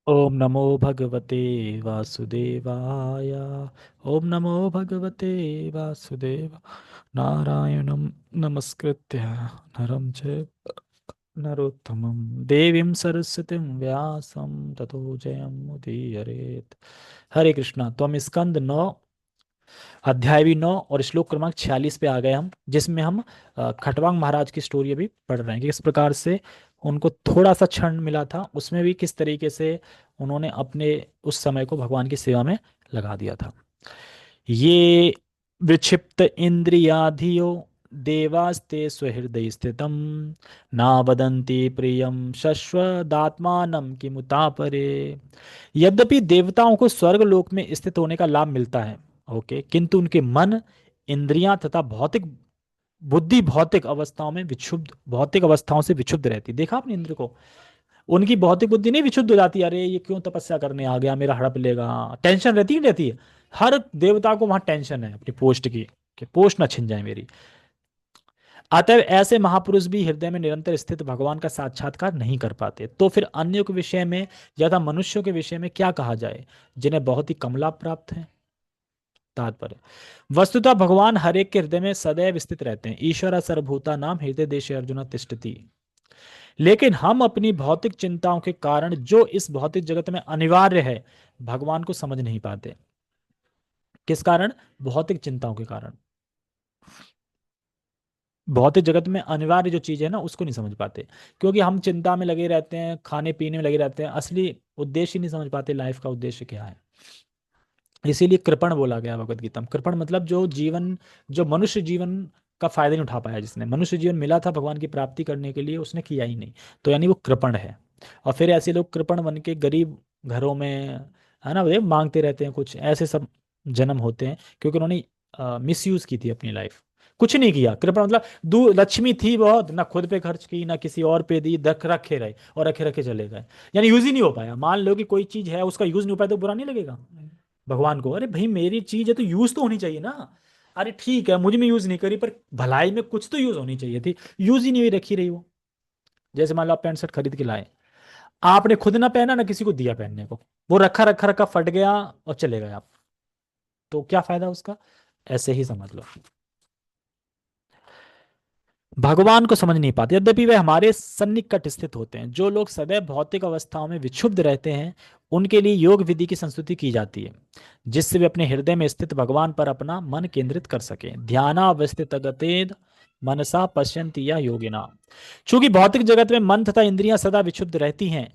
ओम नमो भगवते वासुदेवाय। ओम नमो भगवते वासुदेव। नारायणं नमस्कृत्य नरं चैव नरोत्तमं देवीं सरस्वतीं व्यासं ततो जयमुदीरयेत्। हरे कृष्णा। तो हम स्कंद 9 अध्याय भी 9 और श्लोक क्रमांक 46 पे आ गए हम, जिसमें हम खटवांग महाराज की स्टोरी अभी पढ़ रहे हैं कि किस प्रकार से उनको थोड़ा सा क्षण मिला था, उसमें भी किस तरीके से उन्होंने अपने उस समय को भगवान की सेवा में लगा दिया था। ये विक्षिप्त इंद्रियाधियो देवास्ते स्वहृदय स्थितम ना वदन्ति प्रियम शश्वदात्मानं किमुतापरे। यद्यपि देवताओं को स्वर्ग लोक में स्थित होने का लाभ मिलता है, ओके, किंतु उनके मन, इंद्रियां तथा भौतिक बुद्धि भौतिक अवस्थाओं से विक्षुब्ध रहती। देखा आपने इंद्र को? उनकी भौतिक बुद्धि नहीं विक्षुब्ध हो जाती, अरे ये क्यों तपस्या करने आ गया, मेरा हड़प लेगा। टेंशन रहती ही रहती है। हर देवता को वहां टेंशन है अपनी पोस्ट की, कि पोस्ट ना छिन जाए मेरी। अतएव ऐसे महापुरुष भी हृदय में निरंतर स्थित भगवान का साक्षात्कार नहीं कर पाते। तो फिर अन्यों के विषय में या मनुष्यों के विषय में क्या कहा जाए, जिन्हें बहुत ही कम लाभ प्राप्त है। तात्पर्य: वस्तुतः भगवान हर एक के हृदय में सदैव स्थित रहते हैं। ईश्वर सर्वभूता नाम हृदय देशे अर्जुन तिष्ठति। लेकिन हम अपनी भौतिक चिंताओं के कारण जो इस भौतिक जगत में अनिवार्य है, भगवान को समझ नहीं पाते। किस कारण? भौतिक चिंताओं के कारण। भौतिक जगत में अनिवार्य जो चीज है ना, उसको नहीं समझ पाते, क्योंकि हम चिंता में लगे रहते हैं, खाने पीने में लगे रहते हैं, असली उद्देश्य ही नहीं समझ पाते, लाइफ का उद्देश्य क्या है। इसीलिए कृपण बोला गया भगवत गीता में। कृपण मतलब जो मनुष्य जीवन का फायदा नहीं उठा पाया, जिसने मनुष्य जीवन मिला था भगवान की प्राप्ति करने के लिए, उसने किया ही नहीं, तो यानी वो कृपण है। और फिर ऐसे लोग कृपण बन के गरीब घरों में, है ना, वे मांगते रहते हैं कुछ, ऐसे सब जन्म होते हैं, क्योंकि उन्होंने मिस यूज की थी अपनी लाइफ। कुछ नहीं किया। कृपण मतलब दू लक्ष्मी थी बहुत, ना खुद पे खर्च की ना किसी और पे दी, रख रखे रहे और रखे रखे चले गए, यानी यूज ही नहीं हो पाया। मान लो कि कोई चीज है, उसका यूज नहीं हो पाया, तो बुरा नहीं लगेगा भगवान को? अरे भाई, मेरी चीज है तो यूज तो होनी चाहिए ना। अरे ठीक है, मुझ में यूज नहीं करी, पर भलाई में कुछ तो यूज होनी चाहिए थी, यूज ही नहीं हुई, रखी रही वो। जैसे मान लो आप पैंट शर्ट खरीद के लाए, आपने खुद ना पहना, ना किसी को दिया पहनने को, वो रखा रखा रखा फट गया और चले गए आप, तो क्या फायदा उसका? ऐसे ही समझ लो। भगवान को समझ नहीं पाते, यद्यपि वे हमारे सन्निकट स्थित होते हैं। जो लोग सदैव भौतिक अवस्थाओं में विक्षुब्ध रहते हैं, उनके लिए योग विधि की संस्तुति की जाती है, जिससे वे अपने हृदय में स्थित भगवान पर अपना मन केंद्रित कर सकें। ध्यानावस्थित गतेद मनसा पश्यन्ति या योगिना। चूंकि भौतिक जगत में मन तथा इंद्रियां सदा विक्षुब्ध रहती हैं,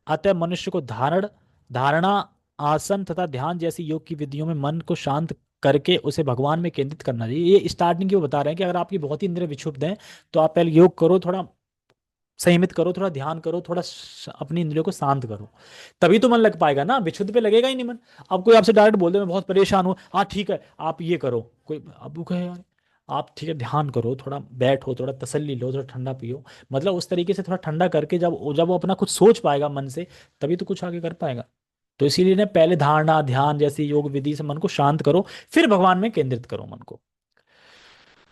अतः मनुष्य को धारणा, आसन तथा ध्यान जैसी योग की विधियों में मन को शांत करके उसे भगवान में केंद्रित करना चाहिए। ये स्टार्टिंग की वो बता रहे हैं कि अगर आपकी बहुत ही इंद्रिय विक्षुब्ध हैं, तो आप पहले योग करो, थोड़ा संयमित करो, थोड़ा ध्यान करो, थोड़ा अपनी इंद्रियों को शांत करो, तभी तो मन लग पाएगा ना। विक्षुब्ध पे लगेगा ही नहीं मन। अब कोई आपसे डायरेक्ट बोल दे मैं बहुत परेशान हूँ, हाँ ठीक है आप ये करो, कोई अब वो कहे यार आप ठीक है ध्यान करो, थोड़ा बैठो, थोड़ा तसल्ली लो, थोड़ा ठंडा पियो, मतलब उस तरीके से थोड़ा ठंडा करके जब जब वो अपना कुछ सोच पाएगा मन से, तभी तो कुछ आगे कर पाएगा। तो इसीलिए ना, पहले धारणा ध्यान जैसी योग विधि से मन को शांत करो, फिर भगवान में केंद्रित करो मन को।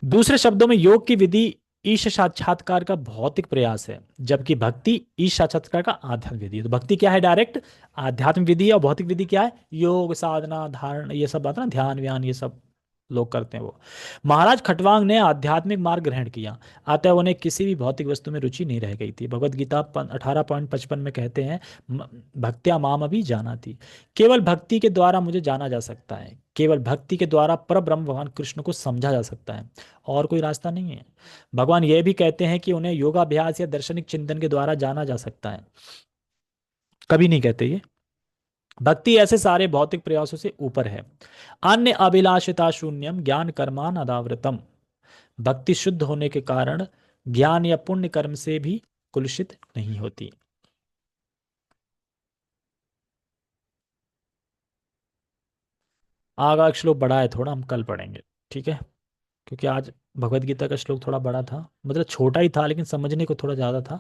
दूसरे शब्दों में योग की विधि ईश साक्षात्कार का भौतिक प्रयास है, जबकि भक्ति ईश साक्षात्कार का आध्यात्मिक विधि है। तो भक्ति क्या है? डायरेक्ट आध्यात्मिक विधि है, और भौतिक विधि क्या है? योग साधना धारण, ये सब बात ना, ध्यान व्यान ये सब लोग करते हैं वो। महाराज खटवांग ने आध्यात्मिक मार्ग ग्रहण किया, अतः उन्हें किसी भी भौतिक वस्तु में रुचि नहीं रह गई थी। भगवत गीता 18.55 में कहते हैं, भक्त्या माम अभी जाना थी। केवल भक्ति के द्वारा मुझे जाना जा सकता है, केवल भक्ति के द्वारा पर ब्रह्म भगवान कृष्ण को समझा जा सकता है, और कोई रास्ता नहीं है। भगवान यह भी कहते हैं कि उन्हें योगाभ्यास या दार्शनिक चिंतन के द्वारा जाना जा सकता है, कभी नहीं कहते ये। भक्ति ऐसे सारे भौतिक प्रयासों से ऊपर है। अन्य अभिलाषिता शून्यम ज्ञान कर्मान अदावृतम। भक्ति शुद्ध होने के कारण ज्ञान या पुण्य कर्म से भी कुलुषित नहीं होती। आगा एक श्लोक बड़ा है थोड़ा, हम कल पढ़ेंगे, ठीक है? क्योंकि आज भगवत गीता का श्लोक थोड़ा बड़ा था, मतलब छोटा ही था लेकिन समझने को थोड़ा ज़्यादा था,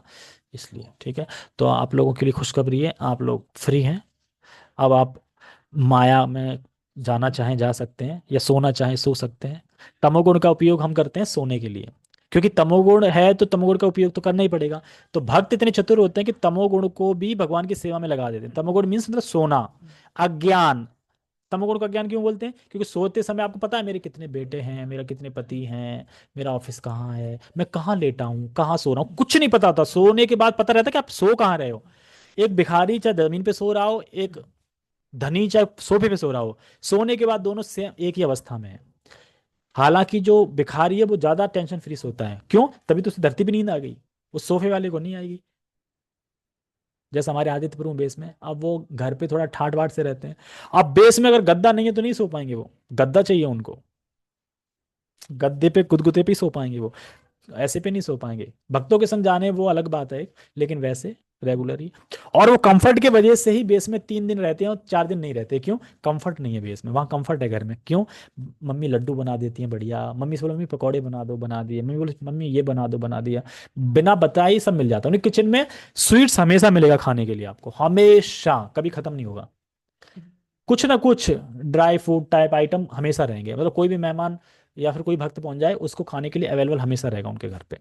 इसलिए, ठीक है? तो आप लोगों के लिए खुशखबरी है, आप लोग फ्री हैं। अब आप माया में जाना चाहें जा सकते हैं, या सोना चाहें सो सकते हैं। तमोगुण का उपयोग हम करते हैं सोने के लिए, क्योंकि तमोगुण है तो तमोगुण का उपयोग तो करना ही पड़ेगा। तो भक्त इतने चतुर होते हैं कि तमोगुण को भी भगवान की सेवा में लगा देते हैं। तमोगुण मीन्स मतलब सोना, अज्ञान। तमोगुण का ज्ञान क्यों बोलते हैं? क्योंकि सोते समय आपको पता है मेरे कितने बेटे हैं, मेरा कितने पति हैं, मेरा ऑफिस कहाँ है, मैं कहाँ लेटा हूँ, कहाँ सो रहा हूँ, कुछ नहीं पता होता। सोने के बाद पता रहता है कि आप सो कहाँ रहे हो। एक भिखारी चाहे जमीन पे सो रहा हो, एक धनी चाहे सोफे पे सो रहा हो, सोने के बाद दोनों सेम एक ही अवस्था में है। हालांकि जो भिखारी है वो ज्यादा टेंशन फ्री सोता है। क्यों? तभी तो उसे धरती पे नींद आ गई, उस सोफे वाले को नहीं आएगी। जैसे हमारे आदित्यपुर में बेस में, अब वो घर पे थोड़ा ठाट बाट से रहते हैं। अब बेस में अगर गद्दा नहीं है तो नहीं सो पाएंगे, वो गद्दा चाहिए उनको। गद्दे पे गुदगुदे पे ही सो पाएंगे वो, ऐसे पे नहीं सो पाएंगे। भक्तों के संग जाने वो अलग बात है, लेकिन वैसे रेगुलर ही। और वो कंफर्ट के वजह से ही बेस में 3 दिन रहते हैं और 4 दिन नहीं रहते। क्यों? कंफर्ट नहीं है बेस में, वहाँ कंफर्ट है घर में। क्यों? मम्मी लड्डू बना देती हैं बढ़िया, मम्मी से बोलो मम्मी पकौड़े बना दो, बना दिए। मम्मी बोले मम्मी ये बना दो, बना दिया। बिना बताए ही सब मिल जाता है उन्हें किचन में। स्वीट्स हमेशा मिलेगा खाने के लिए आपको, हमेशा, कभी खत्म नहीं होगा। कुछ ना कुछ ड्राई फ्रूट टाइप आइटम हमेशा रहेंगे, मतलब कोई भी मेहमान या फिर कोई भक्त पहुंच जाए उसको खाने के लिए अवेलेबल हमेशा रहेगा उनके घर पे।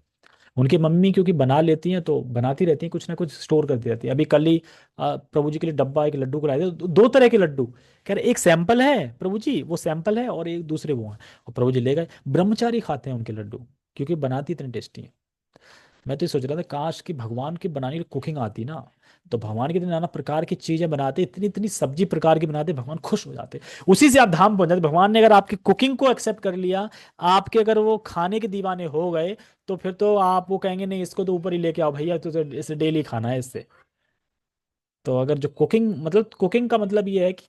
उनकी मम्मी क्योंकि बना लेती हैं तो बनाती रहती हैं, कुछ ना कुछ स्टोर करती रहती है। अभी कल ही प्रभु जी के लिए डब्बा एक लड्डू को लाए थे, 2 तरह के लड्डू। कह रहे एक सैंपल है प्रभु जी, वो सैंपल है, और एक दूसरे वो हैं। और प्रभु जी ले गए। ब्रह्मचारी खाते हैं उनके लड्डू, क्योंकि बनाती इतनी टेस्टी है। मैं तो ये सोच रहा था काश कि भगवान की बनाने की कुकिंग आती ना, तो भगवान की इतनी नाना प्रकार की चीजें बनाते, इतनी इतनी सब्जी प्रकार की बनाते, भगवान खुश हो जाते। उसी से आप धाम पहुंच जाते। भगवान ने अगर आपकी कुकिंग को एक्सेप्ट कर लिया, आपके अगर वो खाने के दीवाने हो गए, तो फिर तो आप वो कहेंगे नहीं इसको तो ऊपर ही लेके आओ भैया, तो इसे डेली खाना है इससे। तो अगर जो कुकिंग, मतलब कुकिंग का मतलब ये है कि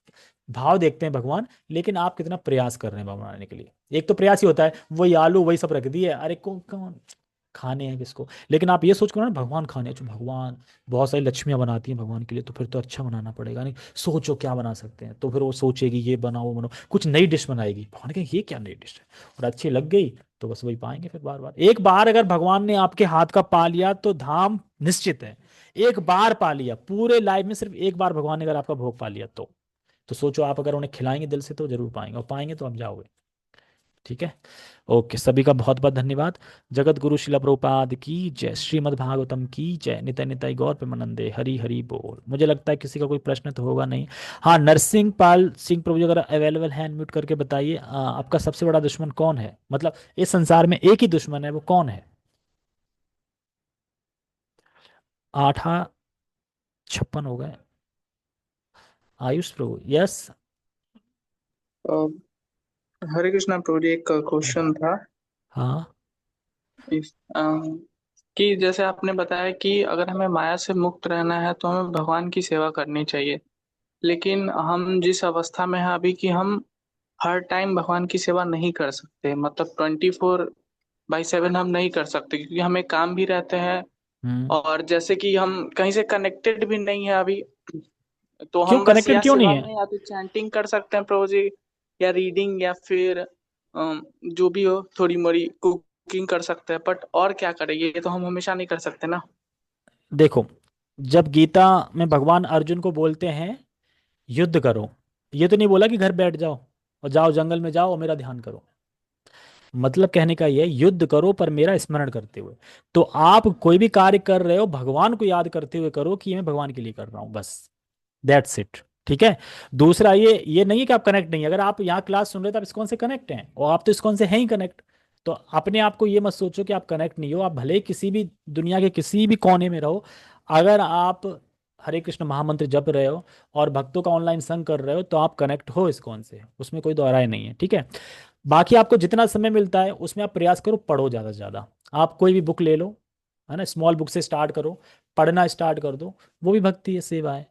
भाव देखते हैं भगवान, लेकिन आप कितना प्रयास कर रहे हैं भगवान बनाने के लिए। एक तो प्रयास ही होता है वही आलू वही सब रख दिए, अरे कौन खाने हैं किसको। लेकिन आप ये सोच करो ना भगवान खाने हैं, जो भगवान बहुत सारी लक्ष्मियां बनाती हैं भगवान के लिए, तो फिर तो अच्छा बनाना पड़ेगा। नहीं सोचो क्या बना सकते हैं, तो फिर वो सोचेगी ये बनाओ वो बनाओ, कुछ नई डिश बनाएगी। भगवान के ये क्या नई डिश है, और अच्छी लग गई तो बस वही पाएंगे फिर बार बार। एक बार अगर भगवान ने आपके हाथ का पा लिया तो धाम निश्चित है। एक बार पा लिया पूरे लाइफ में, सिर्फ एक बार भगवान ने अगर आपका भोग पा लिया तो सोचो आप अगर उन्हें खिलाएंगे दिल से तो जरूर पाएंगे, और पाएंगे तो आप जाओगे। ठीक है। ओके, सभी का बहुत बहुत धन्यवाद। जगत गुरु शिला प्रभुपाद की जय, श्रीमद् भागवतम की जय, निताय निताय गौर प्रेमानंदे, हरि हरि बोल। मुझे लगता है किसी का कोई प्रश्न तो होगा नहीं। हाँ, नरसिंह पाल सिंह प्रभु जी अगर अवेलेबल है अनम्यूट करके बताइए, आपका सबसे बड़ा दुश्मन कौन है? मतलब इस संसार में एक ही दुश्मन है, वो कौन है? 8 56 हो गए। आयुष प्रभु, यस। अ, हरे कृष्णा प्रभु जी, एक क्वेश्चन था हाँ। इस, कि जैसे आपने बताया कि अगर हमें माया से मुक्त रहना है तो हमें भगवान की सेवा करनी चाहिए। लेकिन हम जिस अवस्था में हैं अभी कि हम हर टाइम भगवान की सेवा नहीं कर सकते, मतलब 24/7 हम नहीं कर सकते, क्योंकि हमें काम भी रहते हैं। हम्म। और जैसे कि हम कहीं से कनेक्टेड भी नहीं है अभी, तो क्यों हम बस कनेक्टेड या क्यों नहीं सेवा है? में या तो चैंटिंग कर सकते हैं प्रभु जी, या रीडिंग, या फिर जो भी हो थोड़ी मोड़ी कुकिंग कर सकते हैं, बट और क्या करें, ये तो हम हमेशा नहीं कर सकते ना। देखो, जब गीता में भगवान अर्जुन को बोलते हैं युद्ध करो, ये तो नहीं बोला कि घर बैठ जाओ और जाओ जंगल में जाओ और मेरा ध्यान करो। मतलब कहने का ये है युद्ध करो पर मेरा स्मरण करते हुए। तो आप कोई भी कार्य कर रहे हो भगवान को याद करते हुए करो कि ये मैं भगवान के लिए कर रहा हूँ, बस। That's it. ठीक है। दूसरा, ये नहीं है कि आप कनेक्ट नहीं है। अगर आप यहाँ क्लास सुन रहे हो तो आप इस्कॉन से कनेक्ट हैं, और आप तो इस्कॉन से हैं ही कनेक्ट। तो अपने आप को ये मत सोचो कि आप कनेक्ट नहीं हो। आप भले ही किसी भी दुनिया के किसी भी कोने में रहो, अगर आप हरे कृष्ण महामंत्र जप रहे हो और भक्तों का ऑनलाइन संग कर रहे हो, तो आप कनेक्ट हो इस्कॉन से, उसमें कोई दो राय नहीं है। ठीक है। बाकी आपको जितना समय मिलता है उसमें आप प्रयास करो, पढ़ो ज़्यादा से ज़्यादा। आप कोई भी बुक ले लो, है ना, स्मॉल बुक से स्टार्ट करो, पढ़ना स्टार्ट कर दो। वो भी भक्ति है, सेवा है।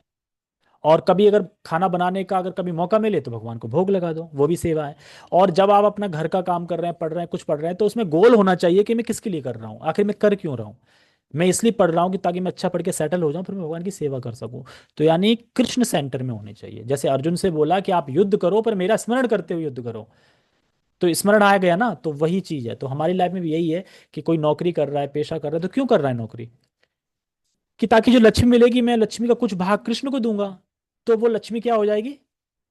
और कभी अगर खाना बनाने का अगर कभी मौका मिले तो भगवान को भोग लगा दो, वो भी सेवा है। और जब आप अपना घर का काम कर रहे हैं, पढ़ रहे हैं, कुछ पढ़ रहे हैं, तो उसमें गोल होना चाहिए कि मैं किसके लिए कर रहा हूँ, आखिर मैं कर क्यों रहा हूँ। मैं इसलिए पढ़ रहा हूँ कि ताकि मैं अच्छा पढ़ के सेटल हो जाऊं, फिर मैं भगवान की सेवा कर सकूं। तो यानी कृष्ण सेंटर में होने चाहिए। जैसे अर्जुन से बोला कि आप युद्ध करो पर मेरा स्मरण करते हुए युद्ध करो, तो स्मरण आ गया ना। तो वही चीज है। तो हमारी लाइफ में भी यही है कि कोई नौकरी कर रहा है, पेशा कर रहा है, तो क्यों कर रहा है नौकरी? कि ताकि जो लक्ष्मी मिलेगी मैं लक्ष्मी का कुछ भाग कृष्ण को दूंगा, तो वो लक्ष्मी क्या हो जाएगी?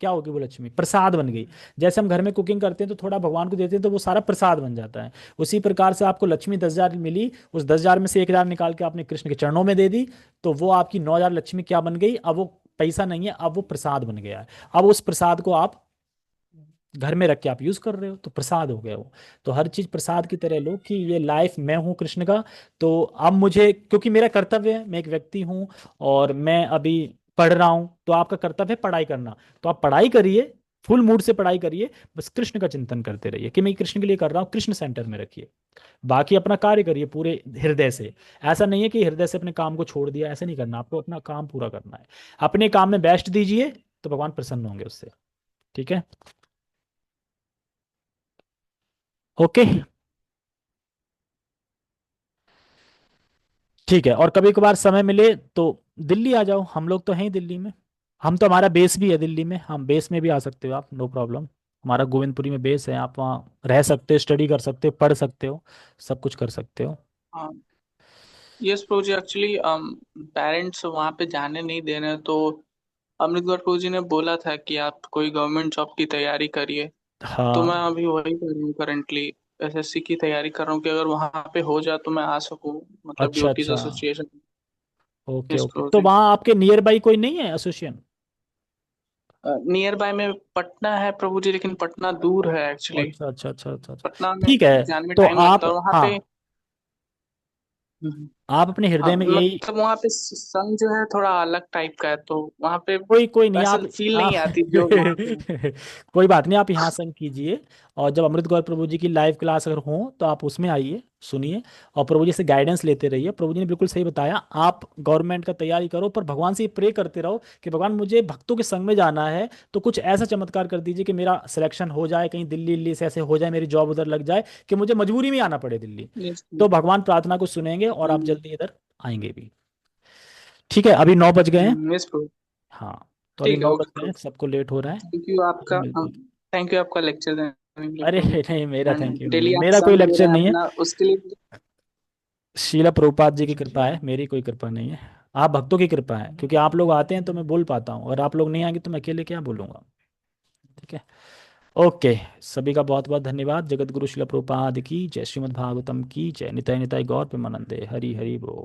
क्या होगी वो लक्ष्मी? प्रसाद बन गई। जैसे हम घर में कुकिंग करते हैं तो थोड़ा भगवान को देते हैं तो वो सारा प्रसाद बन जाता है। उसी प्रकार से आपको लक्ष्मी 10,000 मिली, उस 10,000 में से 1,000 निकाल के आपने कृष्ण के चरणों में दे दी, तो वो आपकी 9,000 लक्ष्मी क्या बन गई? अब वो पैसा नहीं है, अब वो प्रसाद बन गया है। अब उस प्रसाद को आप घर में रख के आप यूज कर रहे हो तो प्रसाद हो गया वो। तो हर चीज प्रसाद की तरह लो कि ये लाइफ मैं हूँ कृष्ण का। तो अब मुझे, क्योंकि मेरा कर्तव्य है, मैं एक व्यक्ति हूँ और मैं अभी पढ़ रहा हूँ, तो आपका कर्तव्य है पढ़ाई करना। तो आप पढ़ाई करिए, फुल मूड से पढ़ाई करिए, बस कृष्ण का चिंतन करते रहिए कि मैं कृष्ण के लिए कर रहा हूँ, कृष्ण सेंटर में रखिए। बाकी अपना कार्य करिए पूरे हृदय से। ऐसा नहीं है कि हृदय से अपने काम को छोड़ दिया, ऐसा नहीं करना, आपको अपना काम पूरा करना है। अपने काम में बेस्ट दीजिए तो भगवान प्रसन्न होंगे उससे। ठीक है। ओके। ठीक है, और कभी कभार समय मिले तो दिल्ली आ जाओ, हम लोग तो हैं ही दिल्ली में। हम तो, हमारा बेस भी है दिल्ली में, हम बेस में भी आ सकते हो आप, नो प्रॉब्लम। हमारा गोविंदपुरी में बेस है, आप वहाँ रह सकते हो, स्टडी कर सकते हो, पढ़ सकते हो, सब कुछ कर सकते हो। हाँ। यस प्रभु जी, एक्चुअली पेरेंट्स वहाँ पे जाने नहीं दे रहे हैं, तो अमृतगढ़ प्रभु जी ने बोला था कि आप कोई गवर्नमेंट जॉब की तैयारी करिए। तो मैं हाँ। अभी वही कर रही हूँ करंटली। एसएससी की तैयारी कर रहा हूँ कि अगर वहाँ पे हो जाए तो मैं आ सकूँ, मतलब अच्छा ड्यूटीज अच्छा। एसोसिएशन। ओके यस ओके, प्रभु तो जी। वहाँ आपके नियर बाई कोई नहीं है एसोसिएशन? नियर बाय में पटना है प्रभु जी, लेकिन पटना दूर है एक्चुअली। अच्छा अच्छा अच्छा अच्छा अच्छा। पटना में ठीक है। जाने में तो टाइम आप, लगता है, और वहाँ हाँ, पे आप अपने हाँ, हृदय में यही, मतलब वहाँ पे संघ जो है थोड़ा अलग टाइप का है, तो वहाँ पे कोई कोई नहीं, वैसे आप फील आप नहीं आती जो वहाँ पे है। कोई बात नहीं, आप यहाँ संग कीजिए। और जब अमृत गौर प्रभु जी की लाइव क्लास अगर हो तो आप उसमें आइए, सुनिए, और प्रभु जी से गाइडेंस लेते रहिए। प्रभु जी ने बिल्कुल सही बताया, आप गवर्नमेंट का तैयारी करो पर भगवान से ये प्रे करते रहो कि भगवान मुझे भक्तों के संग में जाना है, तो कुछ ऐसा चमत्कार कर दीजिए कि मेरा सिलेक्शन हो जाए, कहीं दिल्ली दिल्ली से ऐसे हो जाए, मेरी जॉब उधर लग जाए कि मुझे मजबूरी में ही आना पड़े दिल्ली। यस। तो भगवान प्रार्थना को सुनेंगे और आप हम्म। जल्दी इधर आएंगे भी। ठीक है, अभी 9 बज गए हैं। यस प्रभु। हाँ, तो अभी ठीक है, 9 बज ओके गए हैं, प्रभु। सबको लेट हो रहा है। थैंक यू फिर आपका। मिलते हैं। थैंक यू आपका लेक्चर देने के लिए अरे प्रभु। नहीं, मेरा थैंक यू एंड नहीं है, डेली आप मेरा कोई संग दे लेक्चर रहे हैं नहीं है। अपना, उसके लिए। शीला प्रभुपाद जी की कृपा है, मेरी कोई कृपा नहीं है। आप भक्तों की कृपा है, क्योंकि आप लोग आते हैं तो मैं बोल पाता हूँ, अगर आप लोग नहीं आएंगे तो मैं अकेले क्या बोलूंगा। ठीक है। ओके। सभी का बहुत बहुत धन्यवाद। जगत गुरु शिला प्रभुपाद की जय, श्रीमद् भागवतम की जय, निताय निताय गौर प्रेमानंदे, हरि हरि बोल।